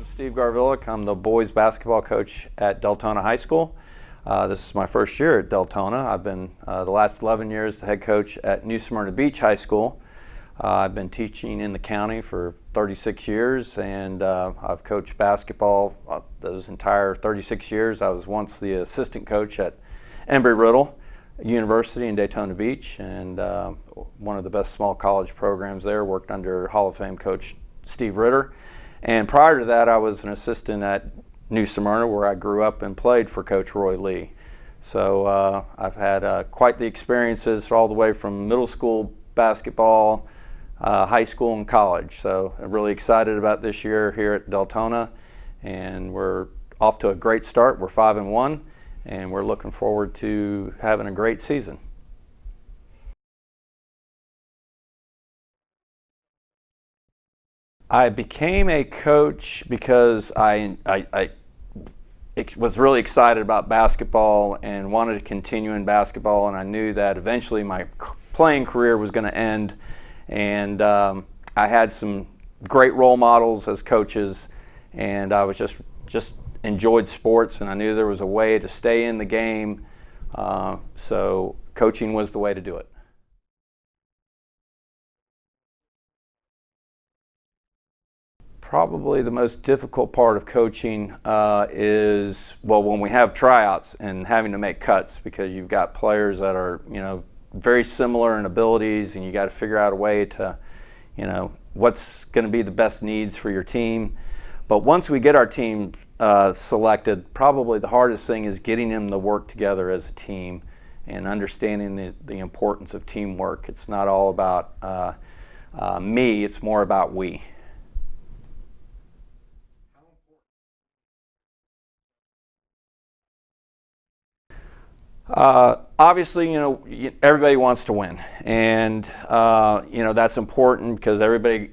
I'm Steve Garvillick. I'm the boys basketball coach at Deltona High School. This is my first year at Deltona. I've been the last 11 years the head coach at New Smyrna Beach High School. I've been teaching in the county for 36 years, and I've coached basketball those entire 36 years. I was once the assistant coach at Embry-Riddle University in Daytona Beach, and one of the best small college programs there. Worked under Hall of Fame coach Steve Ritter. And prior to that, I was an assistant at New Smyrna, where I grew up and played for Coach Roy Lee. So I've had quite the experiences all the way from middle school basketball, high school, and college. So I'm really excited about this year here at Deltona, and we're off to a great start. We're 5-1, and we're looking forward to having a great season. I became a coach because I was really excited about basketball and wanted to continue in basketball, and I knew that eventually my playing career was going to end. And I had some great role models as coaches, and I was just enjoyed sports, and I knew there was a way to stay in the game, so coaching was the way to do it. Probably the most difficult part of coaching is, well, when we have tryouts and having to make cuts, because you've got players that are, very similar in abilities, and you got to figure out a way to, what's going to be the best needs for your team. But once we get our team selected, probably the hardest thing is getting them to work together as a team and understanding the importance of teamwork. It's not all about me, it's more about we. Obviously, everybody wants to win, and that's important because everybody,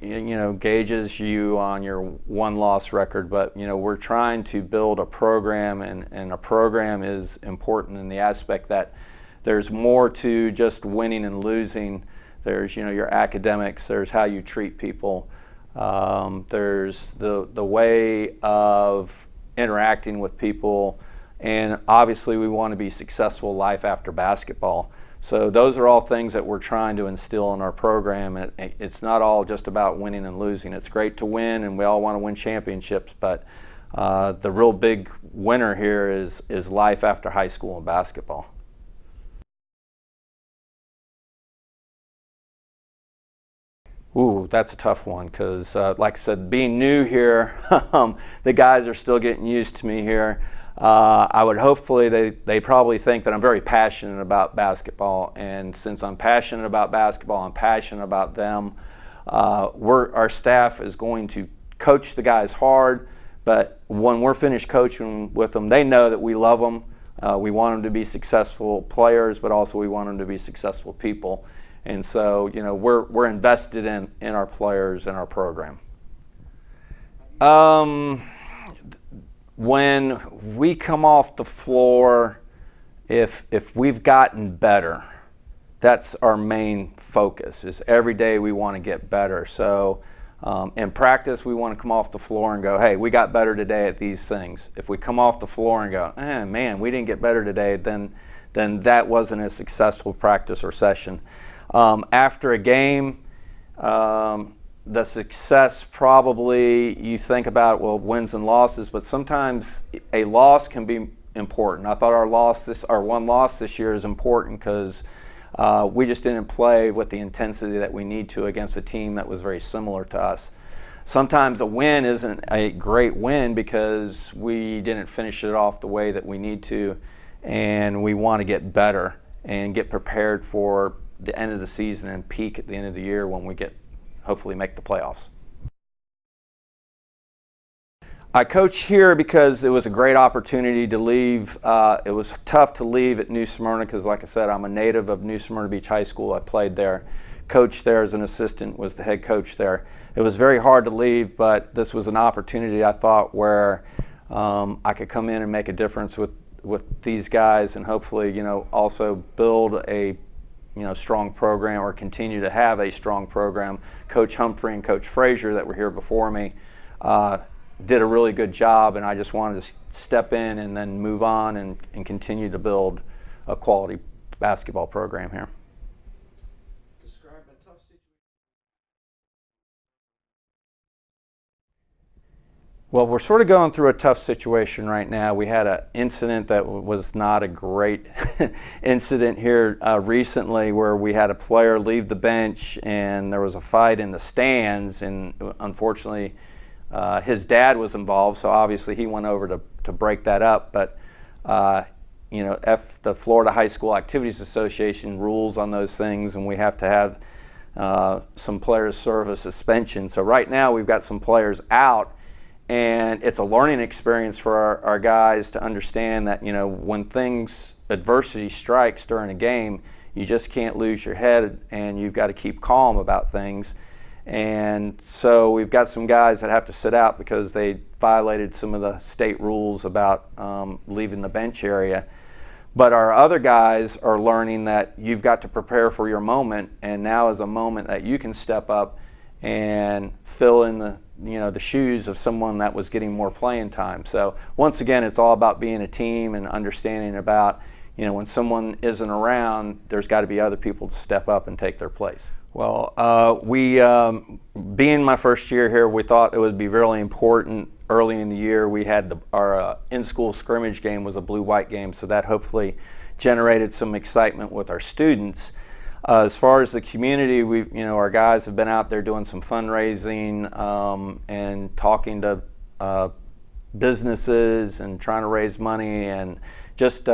gauges you on your one-loss record. But we're trying to build a program, and a program is important in the aspect that there's more to just winning and losing. There's your academics. There's how you treat people. There's the way of interacting with people. And obviously we want to be successful life after basketball. So those are all things that we're trying to instill in our program. It's not all just about winning and losing. It's great to win, and we all want to win championships, but the real big winner here is life after high school and basketball. Ooh, that's a tough one because, like I said, being new here, the guys are still getting used to me here. I would hopefully they probably think that I'm very passionate about basketball, and since I'm passionate about basketball, I'm passionate about them. Our staff is going to coach the guys hard, but when we're finished coaching with them, they know that we love them. We want them to be successful players, but also we want them to be successful people. And so, we're invested in our players and our program. When we come off the floor, if we've gotten better, that's our main focus. Is every day we want to get better. So in practice, we want to come off the floor and go, hey, we got better today at these things. If we come off the floor and go, man, we didn't get better today, then that wasn't a successful practice or session. After a game, the success, probably you think about, well, wins and losses, but sometimes a loss can be important. I thought our one loss this year is important because we just didn't play with the intensity that we need to against a team that was very similar to us. Sometimes a win isn't a great win because we didn't finish it off the way that we need to, and we want to get better and get prepared for the end of the season and peak at the end of the year when we hopefully make the playoffs. I coach here because it was a great opportunity to leave. It was tough to leave at New Smyrna because, like I said, I'm a native of New Smyrna Beach High School. I played there, coached there as an assistant, was the head coach there. It was very hard to leave, but this was an opportunity, I thought, where I could come in and make a difference with these guys and hopefully, also build a strong program, or continue to have a strong program. Coach Humphrey and Coach Frazier that were here before me did a really good job, and I just wanted to step in and then move on and continue to build a quality basketball program here. Describe a tough situation. Well, we're sort of going through a tough situation right now. We had an incident that was not a great incident here recently, where we had a player leave the bench and there was a fight in the stands, and unfortunately his dad was involved, so obviously he went over to break that up. But you know, the Florida High School Activities Association rules on those things, and we have to have some players serve a suspension. So right now we've got some players out, and it's a learning experience for our guys to understand that, you know, when adversity strikes during a game, you just can't lose your head, and you've got to keep calm about things. And so we've got some guys that have to sit out because they violated some of the state rules about leaving the bench area. But our other guys are learning that you've got to prepare for your moment, and now is a moment that you can step up and fill in the shoes of someone that was getting more playing time. So once again, it's all about being a team and understanding about, you know, when someone isn't around, there's got to be other people to step up and take their place. Well, being my first year here, we thought it would be really important. Early in the year, we had our in-school scrimmage game was a blue-white game, so that hopefully generated some excitement with our students. As far as the community, our guys have been out there doing some fundraising and talking to businesses and trying to raise money, and just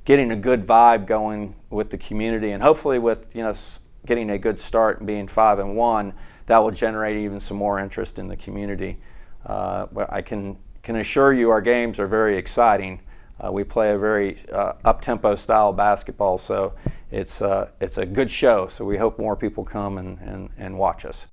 getting a good vibe going with the community. And hopefully, with getting a good start and being 5-1, that will generate even some more interest in the community. But I can assure you, our games are very exciting. We play a very up-tempo style basketball, so it's a good show. So we hope more people come and watch us.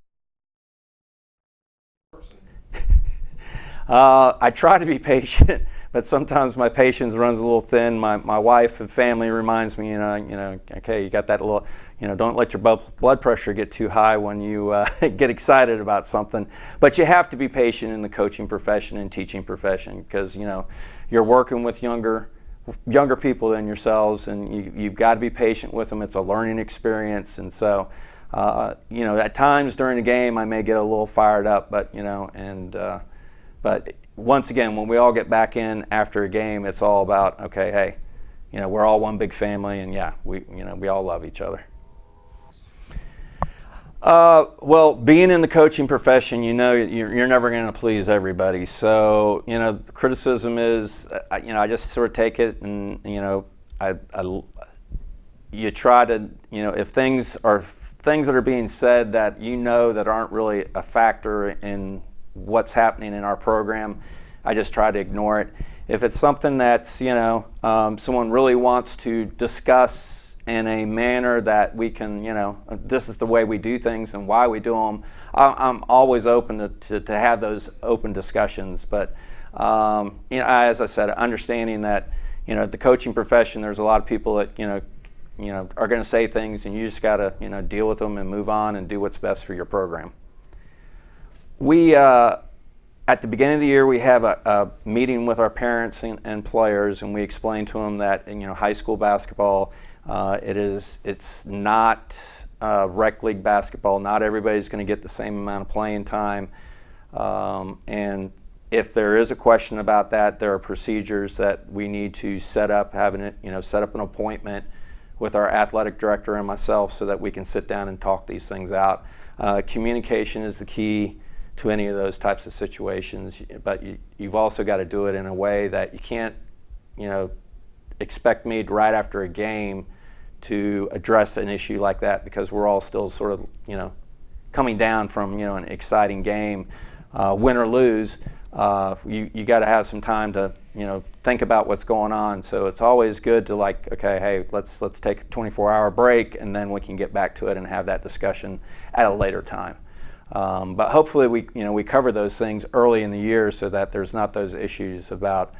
I try to be patient, but sometimes my patience runs a little thin. My wife and family reminds me, okay, you got that little, don't let your blood pressure get too high when you get excited about something. But you have to be patient in the coaching profession and teaching profession, because you're working with younger people than yourselves, and you've got to be patient with them. It's a learning experience, and so at times during the game I may get a little fired up, but but once again, when we all get back in after a game, it's all about, okay, hey, we're all one big family, and yeah, we all love each other. Well, being in the coaching profession, you're never going to please everybody. So, the criticism is, I just sort of take it, and, you try to, if things that are being said that that aren't really a factor in what's happening in our program, I just try to ignore it. If it's something that's, someone really wants to discuss in a manner that we can, this is the way we do things and why we do them, I'm always open to have those open discussions. But, as I said, understanding that, the coaching profession, there's a lot of people that, are going to say things, and you just got to, deal with them and move on and do what's best for your program. We, at the beginning of the year, we have a meeting with our parents and players, and we explain to them that, high school basketball, it's not rec league basketball. Not everybody's going to get the same amount of playing time, and if there is a question about that, there are procedures that we need to set up, set up an appointment with our athletic director and myself so that we can sit down and talk these things out. Communication is the key to any of those types of situations, but you've also got to do it in a way that you can't, expect me right after a game to address an issue like that, because we're all still sort of, coming down from, an exciting game, win or lose. You got to have some time to, think about what's going on. So it's always good to, okay, hey, let's take a 24-hour break, and then we can get back to it and have that discussion at a later time. But hopefully we cover those things early in the year so that there's not those issues about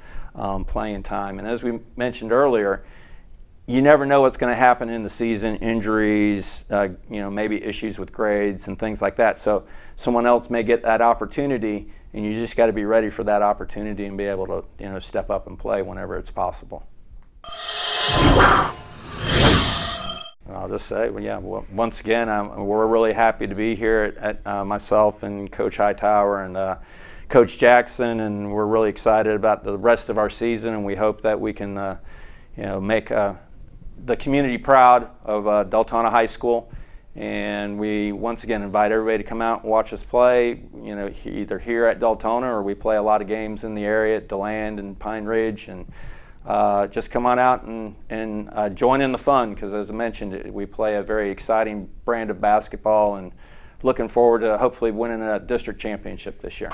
playing time. And as we mentioned earlier, you never know what's going to happen in the season, injuries, maybe issues with grades and things like that. So someone else may get that opportunity, and you just got to be ready for that opportunity and be able to step up and play whenever it's possible. I'll just say, once again, we're really happy to be here at myself and Coach Hightower and Coach Jackson, and we're really excited about the rest of our season, and we hope that we can make the community proud of Deltona High School. And we once again invite everybody to come out and watch us play, either here at Deltona, or we play a lot of games in the area at DeLand and Pine Ridge, and just come on out and join in the fun, because as I mentioned, we play a very exciting brand of basketball, and looking forward to hopefully winning a district championship this year.